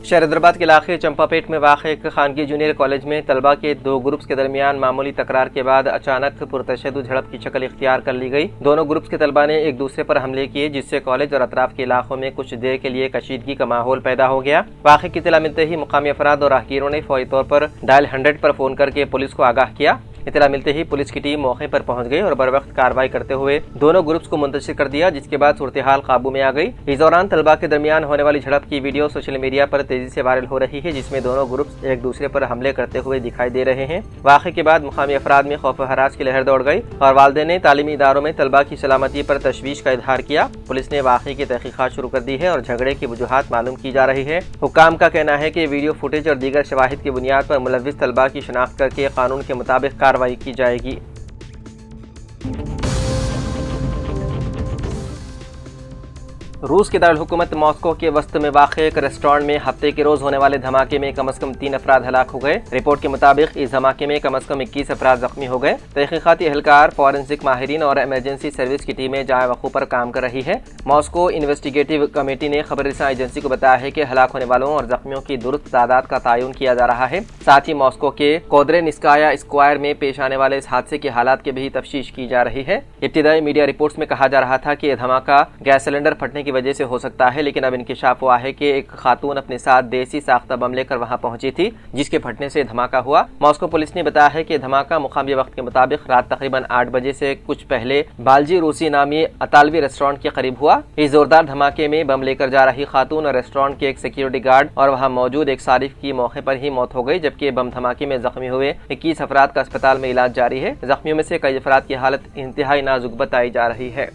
शहर हैदराबाद के इलाके चंपापेट में वाक़ एक खानगी जूनियर कॉलेज में तलबा के दो ग्रुप्स के दरमियान मामूली तकरार के बाद अचानक पुरतशद्दुद झड़प की शक्ल इख्तियार कर ली गई। दोनों ग्रुप्स के तलबा ने एक दूसरे पर हमले किए, जिससे कॉलेज और अतराफ के इलाकों में कुछ देर के लिए कशीदगी का माहौल पैदा हो गया। वाक़े की इत्तला मिलते ही मुकामी अफराद और राहगीरों ने फौरी तौर पर डायल 100 पर फोन करके पुलिस को आगाह किया। इत्तला मिलते ही पुलिस की टीम मौके पर पहुंच गई और बर वक्त कार्रवाई करते हुए दोनों ग्रुप्स को मुंतशिर कर दिया, जिसके बाद सूरत हाल काबू में आ गई। इस दौरान तलबा के दरमियान होने वाली झड़प की वीडियो सोशल मीडिया पर तेजी से वायरल हो रही है, जिसमें दोनों ग्रुप्स एक दूसरे पर हमले करते हुए दिखाई दे रहे हैं। वाक़े के बाद मुकामी अफराद में खौफ हरास की लहर दौड़ गई और वालिदैन ने तालीमी इदारों में तलबा की सलामती पर तशवीश का इजहार किया। पुलिस ने वाक़े की तहकीकात शुरू कर दी है और झगड़े की वजूहात मालूम की जा रही है। हुक्काम का कहना है कि वीडियो फुटेज और दीगर शवाहिद की बुनियाद पर मुलव्विस तलबा की शनाख्त करके कानून के मुताबिक कार्रवाई की जाएगी। रूस के दारुल हुकूमत मॉस्को के वस्त में वाक़े एक रेस्टोरेंट में हफ्ते के रोज होने वाले धमाके में कम से कम 3 अफराद हलाक हो गए। रिपोर्ट के मुताबिक इस धमाके में कम से कम 21 अफराद जख्मी हो गए। तहकीकाती एहलकार, फॉरेंसिक माहिरीन और इमरजेंसी सर्विस की टीमें जाए वक़ू पर काम कर रही है। मॉस्को इन्वेस्टिगेटिव कमेटी ने खबर रसां एजेंसी को बताया है कि हलाक होने वालों और जख्मियों की दुरुस्त तादाद का तयन किया जा रहा है। साथ ही मॉस्को के कोद्रेनिस्काया स्क्वायर में पेश आने वाले इस हादसे के हालात की भी तफ्तीश की जा रही है। इब्तिदाई मीडिया रिपोर्ट्स में कहा जा रहा था कि यह धमाका गैस सिलेंडर फटने की वजह से हो सकता है, लेकिन अब इंकिशाफ हुआ है कि एक खातून अपने साथ देसी साख्ता बम लेकर वहां पहुंची थी, जिसके फटने से धमाका हुआ। मॉस्को पुलिस ने बताया है कि धमाका मुकामी वक्त के मुताबिक रात तकरीबन 8 बजे से कुछ पहले बालजी रूसी नामी अतालवी रेस्टोरेंट के करीब हुआ। इस जोरदार धमाके में बम लेकर जा रही खातून और रेस्टोरेंट के एक सिक्योरिटी गार्ड और वहां मौजूद एक सारिफ की मौके पर ही मौत हो गई, जबकि बम धमाके में जख्मी हुए 21 अफराद का अस्पताल में इलाज जारी है। जख्मियों में से कई अफराद की हालत इंतहाई नाजुक बताई जा रही है।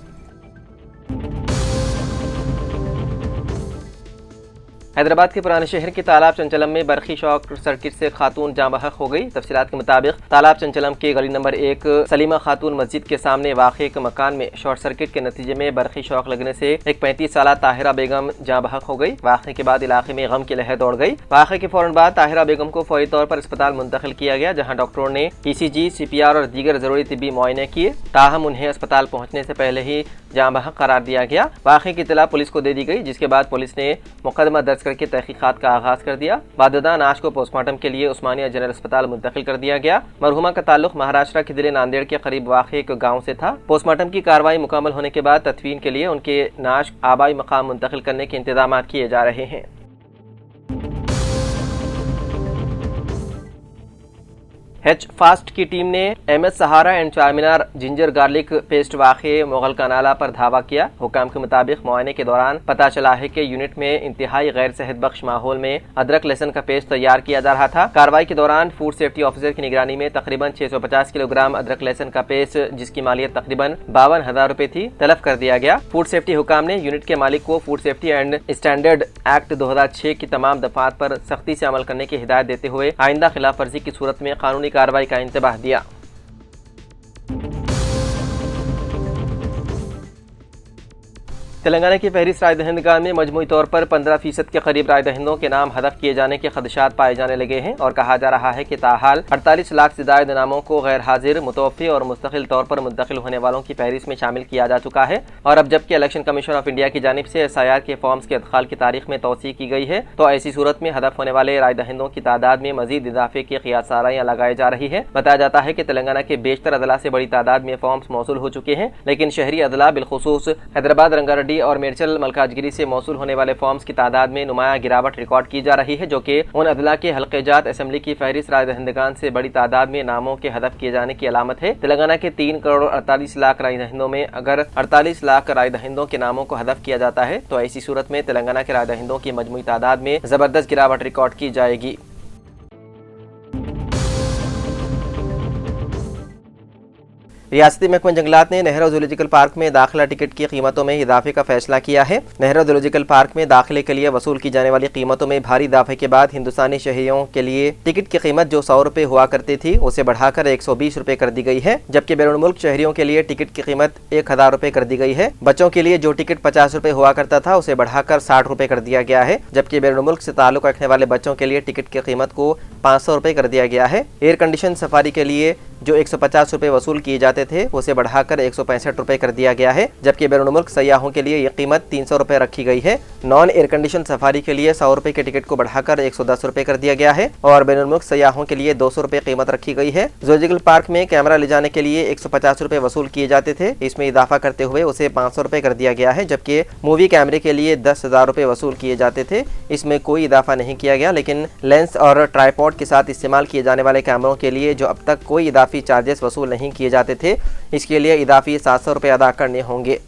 हैदराबाद के पुराने शहर के तालाब चंचलम में बरखी शॉर्ट सर्किट से खातून जाँ बहक हो गई। तफसीलात के मुताबिक तालाब चंचलम के गली नंबर 1 सलीमा खातून मस्जिद के सामने वाक़े एक मकान में शॉर्ट सर्किट के नतीजे में बरखी शॉक लगने से एक 35 साला ताहिरा बेगम जाँ बहक हो गई। वाक़े के बाद इलाके में गम की लहर दौड़ गई। वाक़े के फौरन बाद ताहिरा बेगम को फौरी तौर पर अस्पताल मुंतकिल किया गया, जहाँ डॉक्टरों ने ECG, CPR और दीगर जरूरी तिब्बी मुआयने किए। ताहम उन्हें अस्पताल पहुँचने से पहले ही जाँ बहक करार दिया गया। वाक़े की इत्तला पुलिस को दे दी गई, जिसके बाद पुलिस ने मुकदमा दर्ज करके तहकीकात का आगाज कर दिया। वाददा नाश को पोस्टमार्टम के लिए उस्मानिया जनरल अस्पताल मुंतकिल कर दिया गया। मरहुमा का ताल्लुक महाराष्ट्र के जिले नांदेड़ के करीब वाक़े एक गाँव से था। पोस्टमार्टम की कार्रवाई मुकम्मल होने के बाद तदफीन के लिए उनके नाश आबाई मकाम मुंतकिल करने के इंतजाम किए जा रहे हैं। एच फास्ट की टीम ने MS Sahara and Charminar ginger garlic paste वाक़े मुगल का नाला पर धावा किया। हुकाम के मुताबिक मुआयने के दौरान पता चला है कि यूनिट में इंतहाई गैर सेहत बख्श माहौल में अदरक लहसुन का पेस्ट तैयार किया जा रहा था। कार्रवाई के दौरान फूड सेफ्टी ऑफिसर की निगरानी में तकरीबन 650 किलोग्राम अदरक लहसुन का पेस्ट, जिसकी मालियत तकरीबन 52,000 रुपए थी, तलब कर दिया गया। फूड सेफ्टी हुकाम ने यूनिट के मालिक को food safety and standard act 2006 की तमाम दफात पर सख्ती से अमल करने की हिदायत देते हुए आइंदा खिलाफ वर्जी की सूरत में कानूनी कार्रवाई का इंतबाह दिया। तेलंगाना की फहरिस्त राय दहिंदगान में मजमूई तौर पर 15% के करीब राय दहिंदों के नाम हदफ किए जाने के खदशात पाए जाने लगे हैं और कहा जा रहा है कि ताहाल 48 लाख से ज्यादा नामों को गैर हाजिर, मुतवफ़ी और मुस्तकिल तौर पर मुंतकिल होने वालों की फहरिस्त में शामिल किया जा चुका है। और अब जबकि इलेक्शन कमीशन ऑफ इंडिया की जानिब से SIR के फॉर्म्स के इदखाल की तारीख में तौसीह की गई है, तो ऐसी सूरत में हदफ होने वाले राय दहिंदों की तादाद में मजीद इजाफे की क़ियासाराइयां लगाई जा रही है। बताया जाता है कि तेलंगाना के बेशतर अदला से बड़ी तादाद में फॉर्म्स मौसूल हो चुके हैं, लेकिन शहरी अदला बिलखुसूस हैदराबाद, रंगारेड्डी और मेरचल मलकाजगिरी से मौसूल होने वाले फॉर्म्स की तादाद में नुमाया गिरावट रिकॉर्ड की जा रही है, जो कि उन अदला के हल्क़े-जात असेंबली की फहरिस्त राय दहिंदगान से बड़ी तादाद में नामों के हदफ किए जाने की अलामत है। तेलंगाना के 3 करोड़ 48 लाख राय दहिंदों में अगर 48 लाख राय दहिंदों के नामों को हदफ किया जाता है, तो ऐसी सूरत में तेलंगाना के राय दहिंदों की मजमूई तादाद में जबरदस्त गिरावट रिकॉर्ड की जाएगी। रियासती महकमा जंगलात ने नेहरू जूलॉजिकल पार्क में दाखिला टिकट की कीमतों में इजाफे का फैसला किया है। नेहरू जूलॉजिकल पार्क में दाखिले के लिए वसूल की जाने वाली कीमतों में भारी इजाफे के बाद हिंदुस्तानी शहरियों के लिए टिकट की कीमत जो 100 रुपए हुआ करती थी उसे बढ़ाकर 120 रुपए कर दी गई है, जबकि बैरून मुल्क शहरियों के लिए टिकट की कीमत 1000 रुपए कर दी गई है। बच्चों के लिए जो टिकट 50 रुपए हुआ करता था उसे बढ़ाकर 60 रुपए कर दिया गया है, जबकि बैरून मुल्क से ताल्लुक रखने वाले बच्चों के लिए टिकट की कीमत को 500 रुपए कर दिया गया है। एयर कंडीशन सफारी के लिए जो 150 रुपए वसूल किए जाते थे उसे बढ़ाकर 165 रुपए कर दिया गया है, जबकि बैरून मुल्क सयाहों के लिए यह कीमत 300 रुपए रखी गई है। नॉन एयर कंडीशन सफारी के लिए 100 रुपए के टिकट को बढ़ाकर 110 रुपए कर दिया गया है और बैरून मुल्क सयाहों के लिए 200 रुपए कीमत रखी गई है। जूलॉजिकल पार्क में कैमरा ले जाने के लिए 150 रुपए वसूल किए जाते थे, इसमें इजाफा करते हुए उसे 500 रुपए कर दिया गया है, जबकि मूवी कैमरे के लिए 10,000 रुपए वसूल किए जाते थे, इसमें कोई इजाफा नहीं किया गया। लेकिन लेंस और ट्राइपॉड के साथ इस्तेमाल किए जाने वाले कैमरों के लिए जो अब तक कोई इजाफी चार्जेस वसूल नहीं किए जाते थे, इसके लिए इजाफी 700 रुपए अदा करने होंगे।